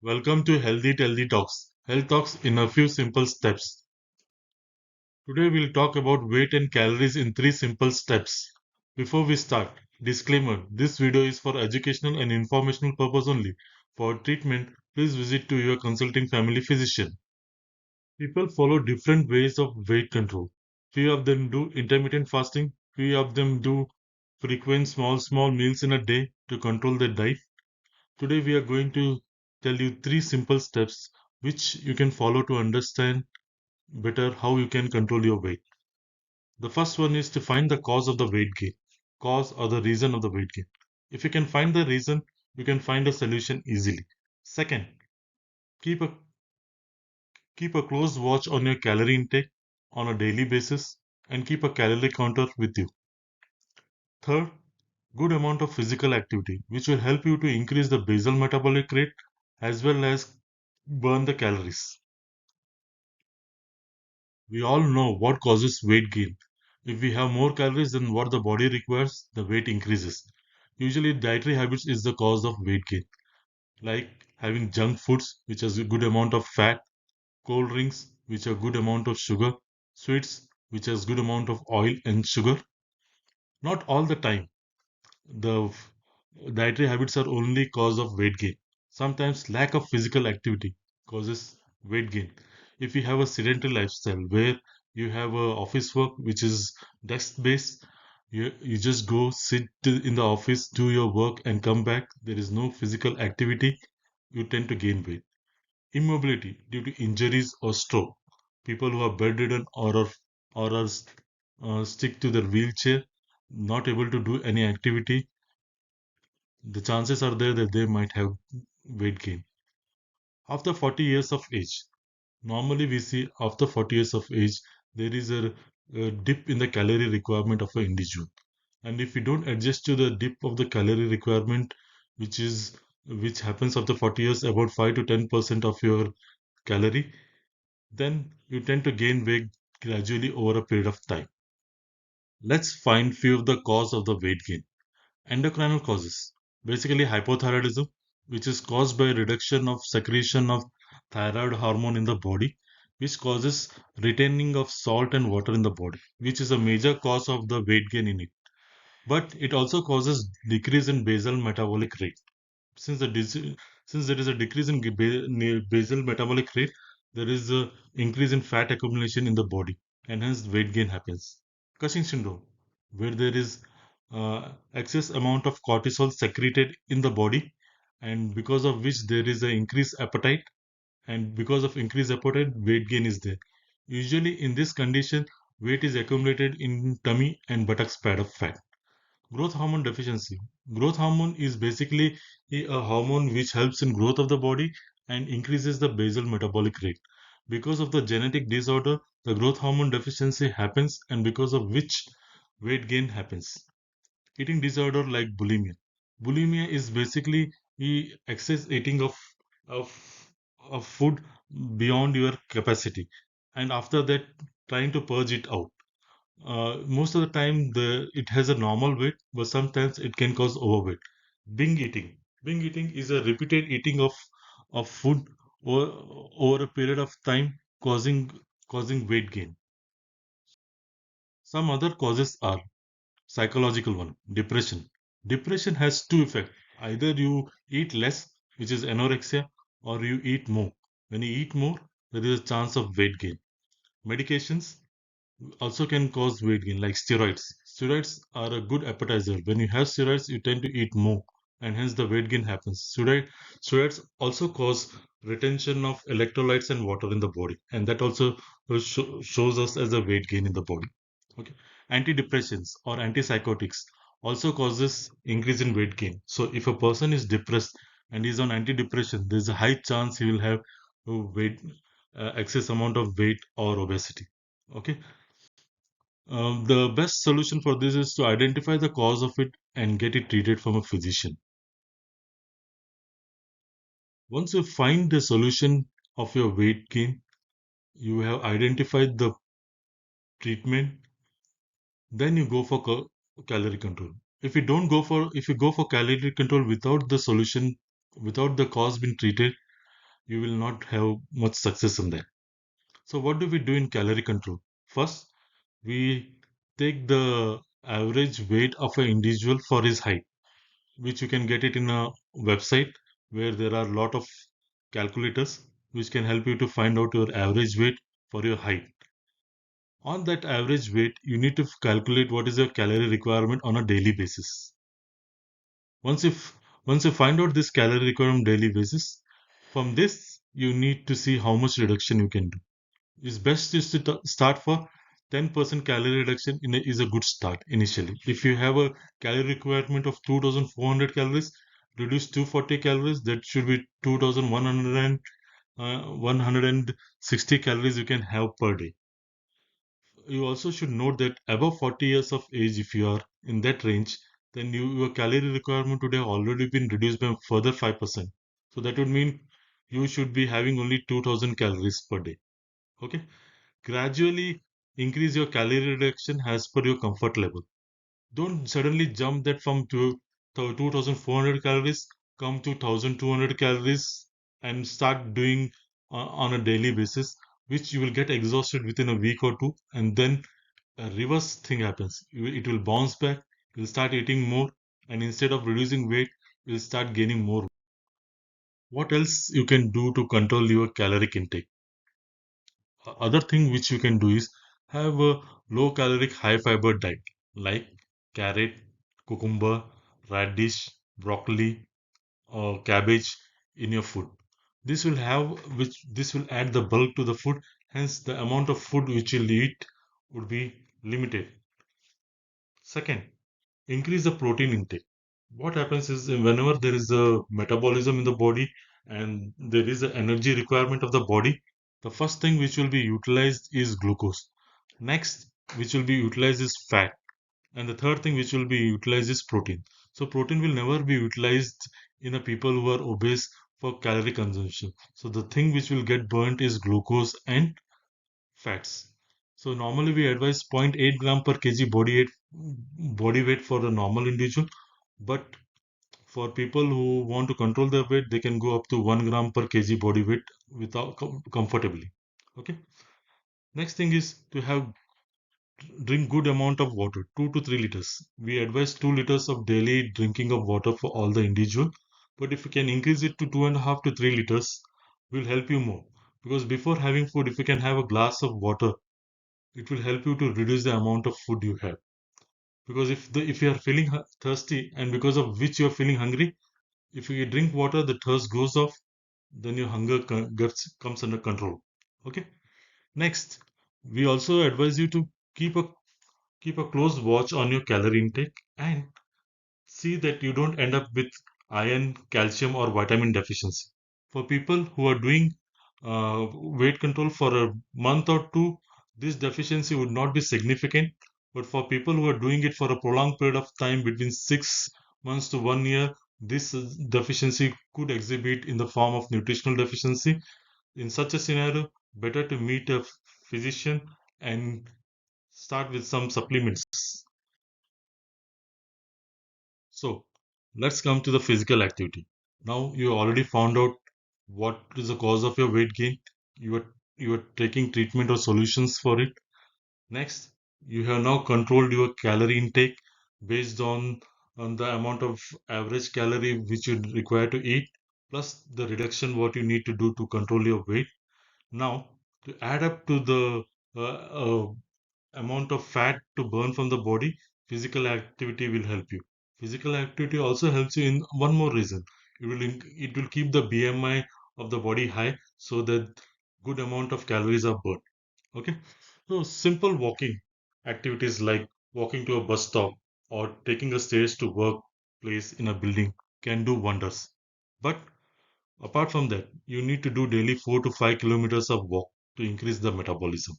Welcome to Healthy Teldy Talks, Health Talks in a few simple steps. Today we'll talk about weight and calories in three simple steps. Before we start, disclaimer, this video is for educational and informational purpose only. For treatment, please visit to your consulting family physician. People follow different ways of weight control. Few of them do intermittent fasting, few of them do frequent small meals in a day to control their diet. Today, we are going to tell you three simple steps which you can follow to understand better how you can control your weight. The first one is to find the cause of the weight gain, cause or the reason of the weight gain. If you can find the reason, you can find a solution easily. Second, keep a keep a close watch on your calorie intake on a daily basis and keep a calorie counter with you. Third, good amount of physical activity, which will help you to increase the basal metabolic rate as well as burn the calories. We all know what causes weight gain. If we have more calories than what the body requires, the weight increases. Usually, dietary habits is the cause of weight gain, like having junk foods, which has a good amount of fat, cold drinks, which have good amount of sugar, sweets, which has good amount of oil and sugar. Not all the time. The dietary habits are only cause of weight gain. Sometimes lack of physical activity causes weight gain. If you have a sedentary lifestyle where you have a office work which is desk based, you just go sit in the office, do your work and come back. There is no physical activity. You tend to gain weight. Immobility due to injuries or stroke. People who are bedridden or are stick to their wheelchair, not able to do any activity, the chances are there that they might have weight gain. After 40 years of age, normally we see after 40 years of age, there is a dip in the calorie requirement of an individual. And if you don't adjust to the dip of the calorie requirement, which is which happens after 40 years, about 5 to 10% of your calorie, then you tend to gain weight gradually over a period of time. Let's find few of the cause of the weight gain. Endocrinal causes, basically hypothyroidism, which is caused by reduction of secretion of thyroid hormone in the body, which causes retaining of salt and water in the body, which is a major cause of the weight gain in it. But it also causes decrease in basal metabolic rate. Since the since there is a decrease in basal metabolic rate, there is a increase in fat accumulation in the body, and hence weight gain happens. Cushing syndrome, where there is excess amount of cortisol secreted in the body, and because of which there is an increased appetite, and because of increased appetite, weight gain is there. Usually, in this condition, weight is accumulated in tummy and buttocks pad of fat. Growth hormone deficiency. Growth hormone is basically a hormone which helps in growth of the body and increases the basal metabolic rate. Because of the genetic disorder, the growth hormone deficiency happens, and because of which weight gain happens. Eating disorder like bulimia. Bulimia is basically the excess eating of of food beyond your capacity, and after that trying to purge it out. Most of the time, it has a normal weight, but sometimes it can cause overweight. Binge eating. Binge eating is a repeated eating of food over a period of time, causing weight gain. Some other causes are psychological one, depression. Depression has two effects. Either you eat less, which is anorexia, or you eat more. When you eat more, there is a chance of weight gain. Medications also can cause weight gain, like steroids. Steroids are a good appetizer. When you have steroids, you tend to eat more, and hence the weight gain happens. Steroids also cause retention of electrolytes and water in the body, and that also shows us as a weight gain in the body. Okay, antidepressants or antipsychotics also causes increase in weight gain. So if a person is depressed and is on antidepressant, there's a high chance he will have weight excess amount of weight or obesity. Okay, the best solution for this is to identify the cause of it and get it treated from a physician. Once you find the solution of your weight gain, you have identified the treatment, then you go for calorie control. If you go for calorie control without the solution, without the cause being treated, you will not have much success in that. So, what do we do in calorie control? First, we take the average weight of an individual for his height, which you can get it in a website where there are a lot of calculators which can help you to find out your average weight for your height. On that average weight, you need to calculate what is your calorie requirement on a daily basis. Once you f- once you find out this calorie requirement on daily basis, from this you need to see how much reduction you can do. It's best is to start for 10% calorie reduction is a good start initially. If you have a calorie requirement of 2400 calories, reduce 240 calories, that should be 2100 and 160 calories you can have per day. You also should note that above 40 years of age, if you are in that range, then your calorie requirement would have already been reduced by further 5%. So that would mean you should be having only 2000 calories per day. Okay. Gradually increase your calorie reduction as per your comfort level. Don't suddenly jump that from 2400 calories, come to 1200 calories, and start doing on a daily basis, which you will get exhausted within a week or two, and then a reverse thing happens. It will bounce back, you'll start eating more, and instead of reducing weight, you'll start gaining more. What else you can do to control your caloric intake? Other thing which you can do is have a low caloric high fiber diet like carrot, cucumber, radish, broccoli, or cabbage in your food. This will add the bulk to the food, hence the amount of food which you'll eat would be limited. Second, increase the protein intake. What happens is whenever there is a metabolism in the body and there is an energy requirement of the body, the first thing which will be utilized is glucose. Next, which will be utilized is fat. And the third thing which will be utilized is protein. So protein will never be utilized in a people who are obese for calorie consumption. So the thing which will get burnt is glucose and fats. So normally we advise zero point 0.8 gram per kg body weight for a normal individual, but for people who want to control their weight, they can go up to 1 gram per kg body weight without comfortably. Okay. Next thing is to have drink good amount of water, 2 to 3 liters. We advise 2 liters of daily drinking of water for all the individual, but if you can increase it to 2.5 to 3 liters, will help you more. Because before having food, if you can have a glass of water, it will help you to reduce the amount of food you have. Because if you are feeling thirsty and because of which you are feeling hungry, if you drink water, the thirst goes off, then your hunger comes under control. Okay. Next, we also advise you to keep a keep a close watch on your calorie intake and see that you don't end up with iron, calcium, or vitamin deficiency. For people who are doing weight control for a month or two, this deficiency would not be significant. But for people who are doing it for a prolonged period of time, between 6 months to 1 year, this deficiency could exhibit in the form of nutritional deficiency. In such a scenario, better to meet a physician and start with some supplements. So let's come to the physical activity. Now you already found out what is the cause of your weight gain. You are taking treatment or solutions for it. Next, you have now controlled your calorie intake based on the amount of average calorie which you require to eat, plus the reduction what you need to do to control your weight. Now, to add up to the amount of fat to burn from the body, physical activity will help you. Physical activity also helps you in one more reason. It will keep the BMI of the body high so that good amount of calories are burned. Okay. So simple walking activities like walking to a bus stop or taking a stairs to workplace in a building can do wonders. But apart from that, you need to do daily 4 to 5 kilometers of walk to increase the metabolism,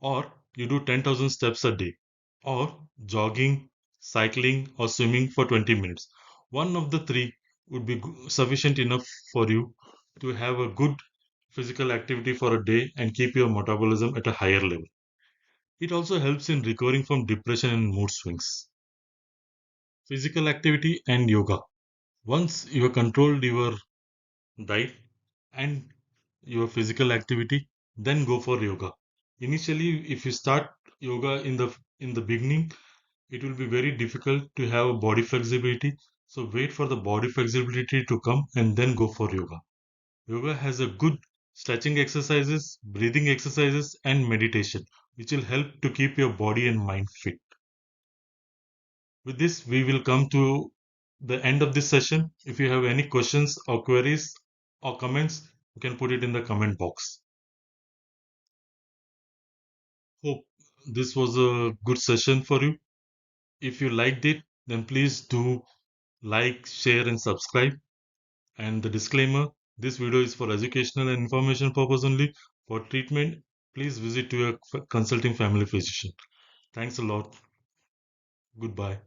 or you do 10,000 steps a day, or jogging, cycling, or swimming for 20 minutes. One of the three would be sufficient enough for you to have a good physical activity for a day and keep your metabolism at a higher level. It also helps in recovering from depression and mood swings. Physical activity and yoga. Once you have controlled your diet, and your physical activity, then go for yoga. Initially, if you start yoga in the beginning, it will be very difficult to have a body flexibility. So wait for the body flexibility to come and then go for yoga. Yoga has a good stretching exercises, breathing exercises, and meditation, which will help to keep your body and mind fit. With this, we will come to the end of this session. If you have any questions or queries or comments, you can put it in the comment box. Hope this was a good session for you. If you liked it, then please do like, share, and subscribe. And the disclaimer, this video is for educational and information purpose only. For treatment, please visit to your consulting family physician. Thanks a lot. Goodbye.